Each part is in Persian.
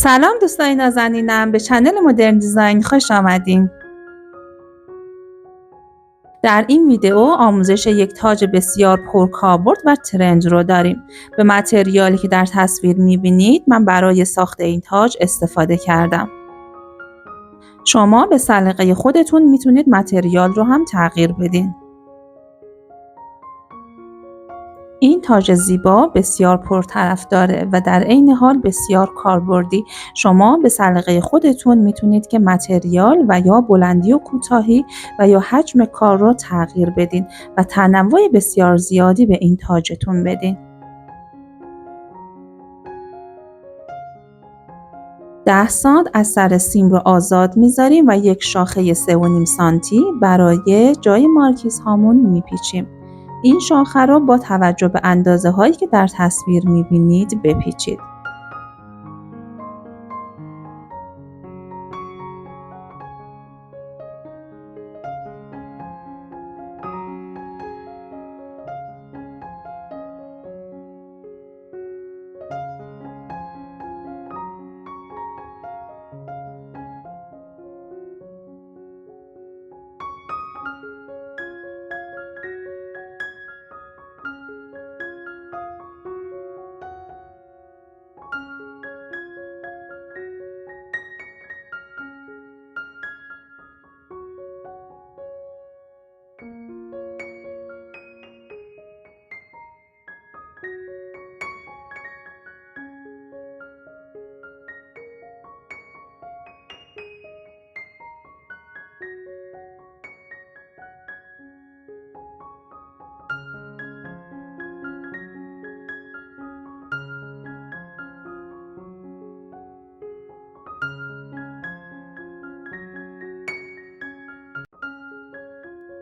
سلام دوستای نازنینم، به چنل مدرن دیزاین خوش آمدین. در این ویدیو آموزش یک تاج بسیار پرکاربرد و ترند رو داریم. به متریالی که در تصویر میبینید من برای ساخت این تاج استفاده کردم. شما به سلیقه خودتون میتونید متریال رو هم تغییر بدین. این تاج زیبا بسیار پرطرفداره و در عین حال بسیار کاربردی. شما به سلیقه خودتون میتونید که متریال و یا بلندی و کوتاهی و یا حجم کار رو تغییر بدین و تنوع بسیار زیادی به این تاجتون بدین. 10 سانت از سر سیم رو آزاد میذاریم و یک شاخه 3.5 سانتی برای جای مارکیز هامون میپیچیم. این شاخه رو با توجه به اندازه هایی که در تصویر میبینید بپیچید.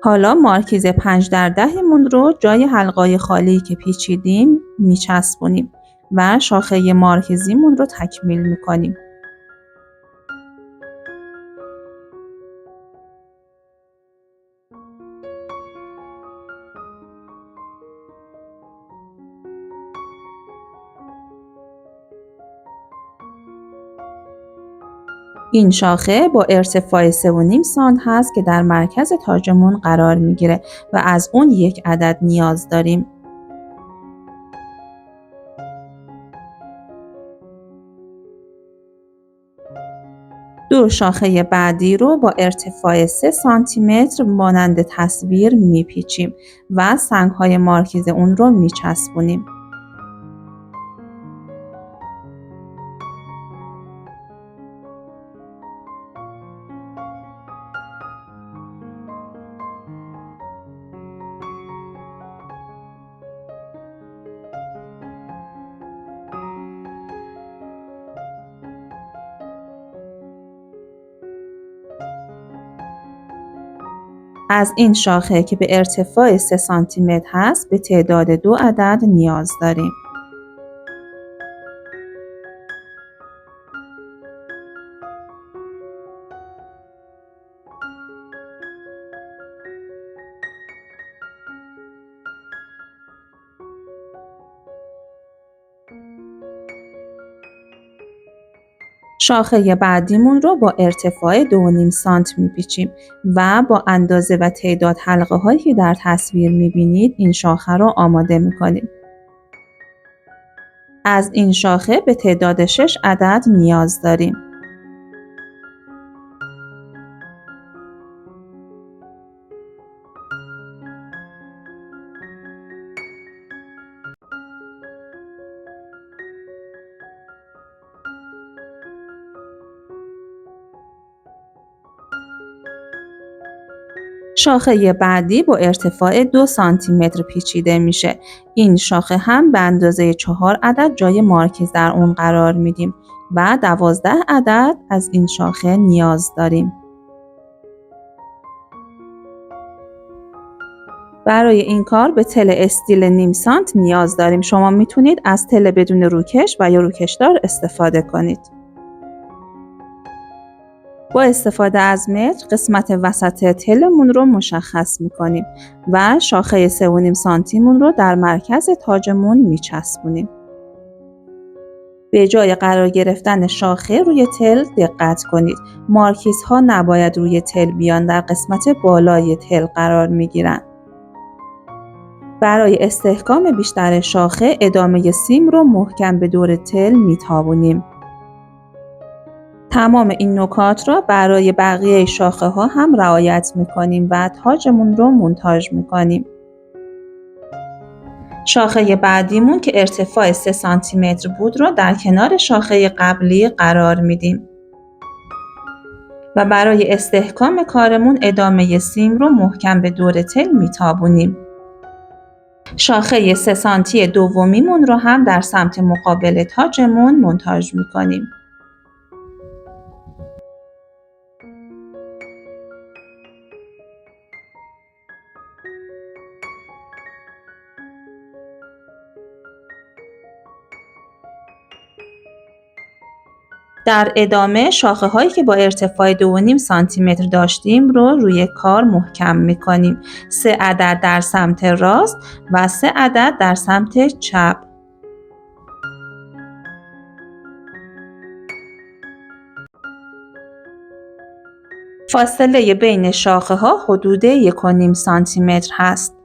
حالا مارکیز 5x10 مون رو جای حلقای خالی که پیچیدیم میچسبونیم و شاخه مارکیزیمون رو تکمیل میکنیم. این شاخه با ارتفاع 3.5 سانت هست که در مرکز تاجمون قرار میگیره و از اون یک عدد نیاز داریم. دو شاخه بعدی رو با ارتفاع 3 سانتی متر مانند تصویر میپیچیم و سنگ‌های مارکیز اون رو میچسبونیم. از این شاخه که به ارتفاع 3 سانتی متر هست به تعداد 2 عدد نیاز داریم. شاخه بعدیمون رو با ارتفاع 2.5 سانت میپیچیم و با اندازه و تعداد حلقه هایی که در تصویر میبینید این شاخه رو آماده میکنیم. از این شاخه به تعداد 6 عدد نیاز داریم. شاخه بعدی با ارتفاع 2 سانتی متر پیچیده میشه. این شاخه هم به اندازه 4 عدد جای مارکیز در اون قرار میدیم و 12 عدد از این شاخه نیاز داریم. برای این کار به تل استیل نیم سانت نیاز داریم. شما میتونید از تل بدون روکش و یا روکشدار استفاده کنید. با استفاده از متر قسمت وسط تلمون رو مشخص میکنیم و شاخه 3.5 سانتیمون رو در مرکز تاجمون میچسبونیم. به جای قرار گرفتن شاخه روی تل دقت کنید. مارکیز ها نباید روی تل بیان، در قسمت بالای تل قرار می گیرند. برای استحکام بیشتر شاخه ادامه سیم رو محکم به دور تل می تابونیم. تمام این نکات را برای بقیه شاخه ها هم رعایت می کنیم و تاجمون رو مونتاژ می کنیم. شاخه بعدیمون که ارتفاع 3 سانتی متر بود رو در کنار شاخه قبلی قرار میدیم و برای استحکام کارمون ادامه سیم رو محکم به دور تل میتابونیم. شاخه 3 سانتی دومیمون رو هم در سمت مقابل تاجمون مونتاژ میکنیم. در ادامه شاخه هایی که با ارتفاع 2.5 سانتی متر داشتیم رو روی کار محکم میکنیم. 3 عدد در سمت راست و 3 عدد در سمت چپ. فاصله بین شاخه ها حدود 1.5 سانتی متر هست.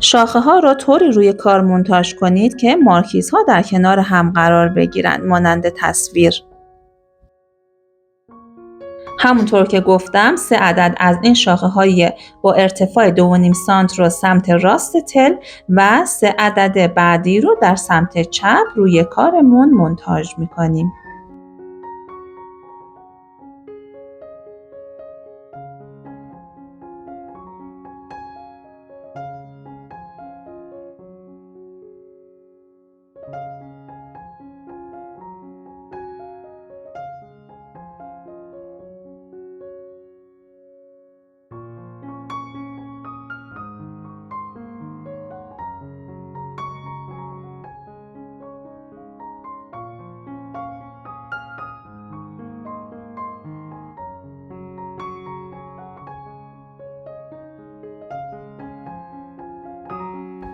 شاخه ها را طوری روی کار مونتاژ کنید که مارکیز ها در کنار هم قرار بگیرند، مانند تصویر. همونطور که گفتم 3 عدد از این شاخه های با ارتفاع 2.5 سانت رو سمت راست تل و 3 عدد بعدی رو در سمت چپ روی کارمون مونتاژ میکنیم.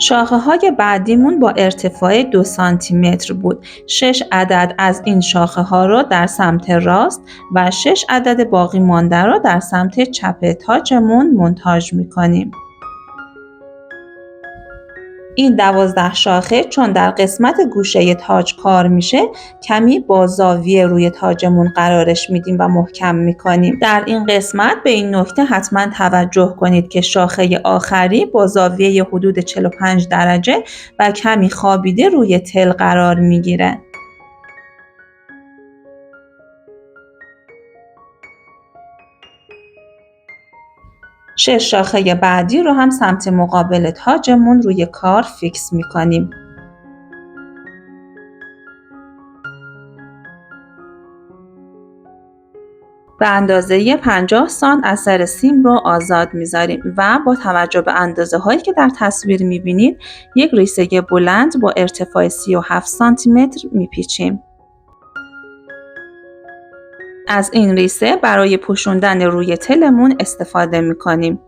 شاخه های بعدیمون با ارتفاع 2 سانتی متر بود. 6 عدد از این شاخه ها رو در سمت راست و 6 عدد باقی مانده رو در سمت چپ تاجمون مونتاژ میکنیم. این 12 شاخه چون در قسمت گوشه تاج کار میشه، کمی با زاویه روی تاجمون قرارش میدیم و محکم میکنیم. در این قسمت به این نکته حتما توجه کنید که شاخه آخری با زاویه حدود 45 درجه و کمی خوابیده روی تل قرار میگیره. شش شاخه بعدی رو هم سمت مقابل تاجمون روی کار فیکس میکنیم. به اندازه 50 سانت از سر سیم رو آزاد میذاریم و با توجه به اندازه هایی که در تصویر میبینید یک ریسه بلند با ارتفاع 37 سانتی متر میپیچیم. از این ریسه برای پوشوندن روی تلمون استفاده میکنیم.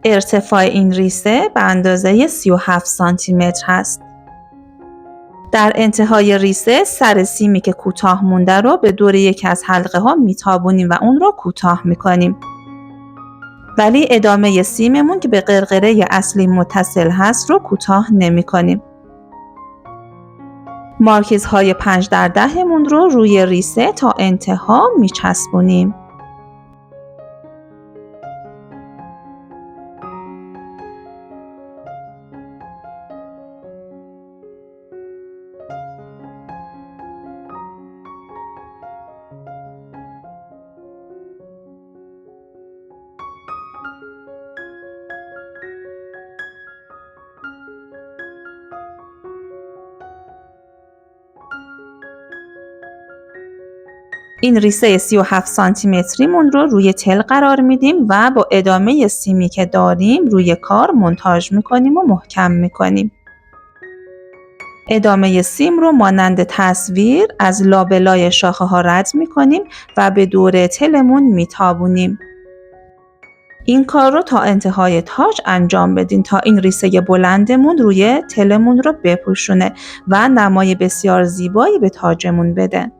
ارتفاع این ریسه به اندازه 37 سانتی متر هست. در انتهای ریسه سر سیمی که کوتاه مونده رو به دور یکی از حلقه ها میتابونیم و اون رو کوتاه میکنیم. ولی ادامه سیممون که به قرقره اصلی متصل هست رو کوتاه نمی کنیم. مارکیز های 5 در 10 مون رو روی ریسه تا انتها می چسبونیم. این ریسه 37 سانتی متریمون رو روی تل قرار میدیم و با ادامه سیمی که داریم روی کار مونتاژ میکنیم و محکم میکنیم. ادامه سیم رو مانند تصویر از لابلای شاخه ها رد میکنیم و به دور تلمون میتابونیم. این کار رو تا انتهای تاج انجام بدین تا این ریسه بلندمون روی تلمون رو بپوشونه و نمای بسیار زیبایی به تاجمون بده.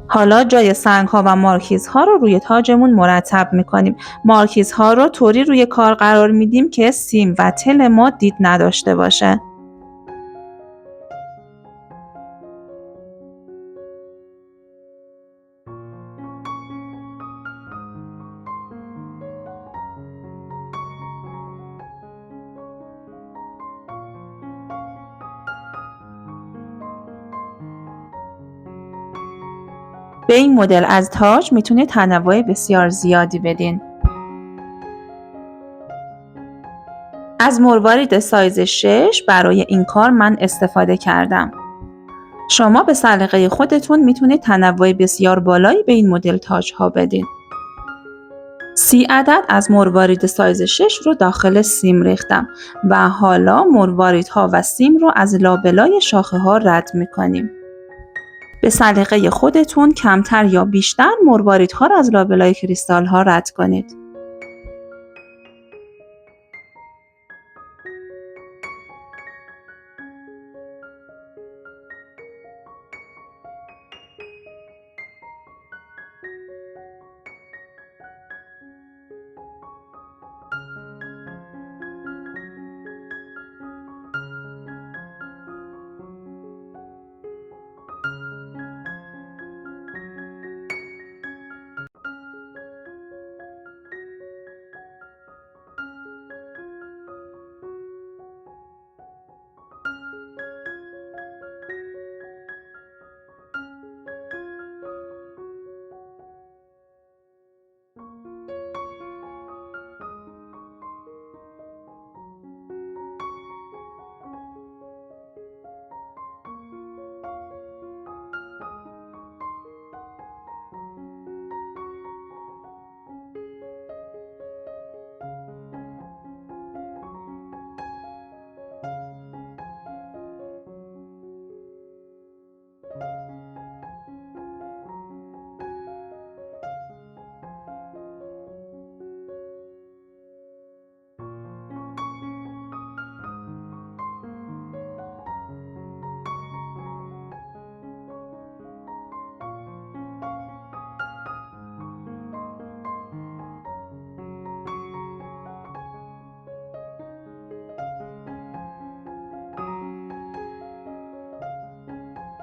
حالا جای سنگ‌ها و مارکیزها رو روی تاجمون مرتب می‌کنیم. مارکیزها رو طوری روی کار قرار میدیم که سیم و تل ما دید نداشته باشه. به این مدل از تاج میتونید تنوع بسیار زیادی بدین. از مروارید سایز 6 برای این کار من استفاده کردم. شما به سلیقه خودتون میتونید تنوع بسیار بالایی به این مدل تاج‌ها بدین. 30 عدد از مروارید سایز 6 رو داخل سیم ریختم و حالا مرواریدها و سیم رو از لابلای شاخه ها رد میکنیم. به سلیقه خودتون کمتر یا بیشتر مرواریدها رو از لابلای کریستال ها رد کنید.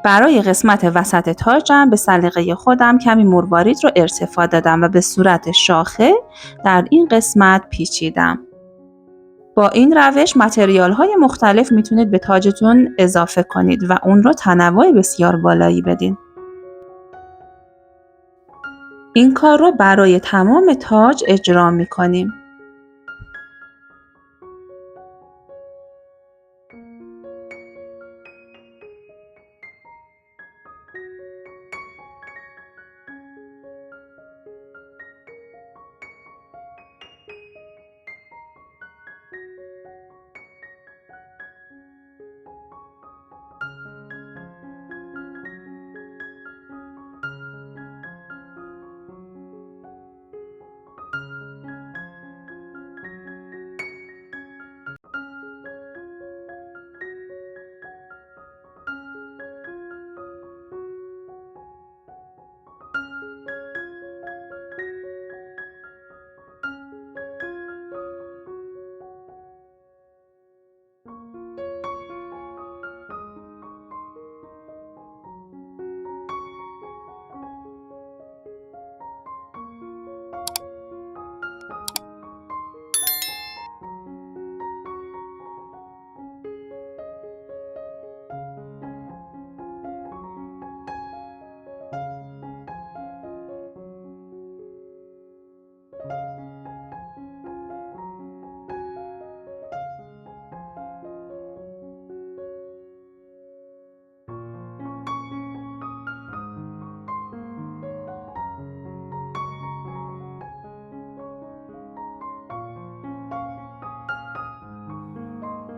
برای قسمت وسط تاجم به سلیقه خودم کمی مروارید رو ارتفاع دادم و به صورت شاخه در این قسمت پیچیدم. با این روش متریال‌های مختلف میتونید به تاجتون اضافه کنید و اون رو تنوع بسیار بالایی بدین. این کار رو برای تمام تاج اجرا میکنیم.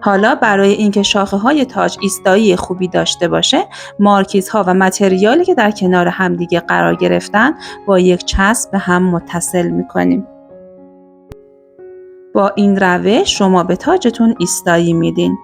حالا برای اینکه شاخه‌های تاج ایستایی خوبی داشته باشه، مارکیزها و متریالی که در کنار همدیگه قرار گرفتن با یک چسب به هم متصل می‌کنیم. با این روش شما به تاجتون ایستایی میدین.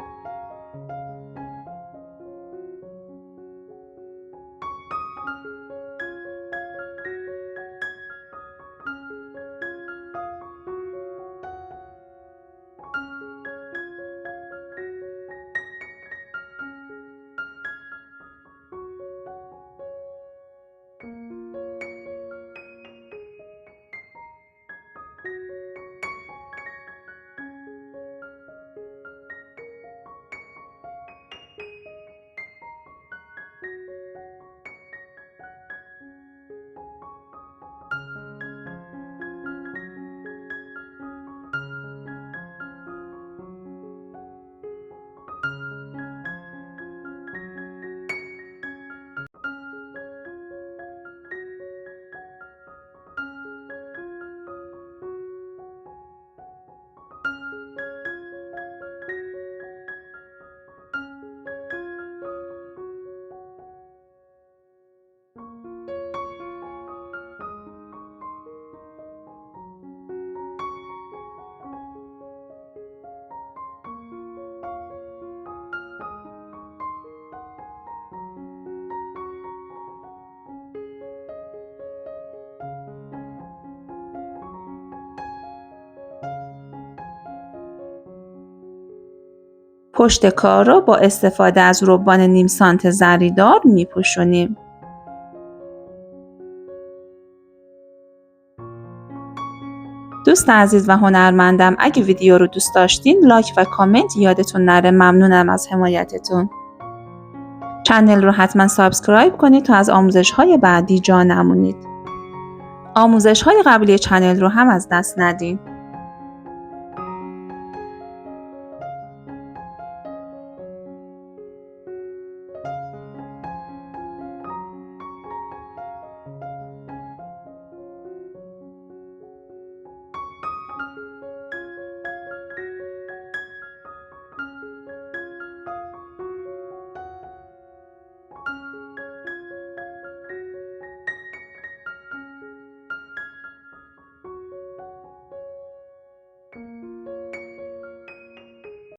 پشت کار رو با استفاده از ربان نیم سانت زریدار میپوشونیم. دوست عزیز و هنرمندم، اگه ویدیو رو دوست داشتین لایک و کامنت یادتون نره. ممنونم از حمایتتون. چنل رو حتما سابسکرایب کنید تا از آموزش‌های بعدی جا نمونید. آموزش‌های قبلی چنل رو هم از دست ندین.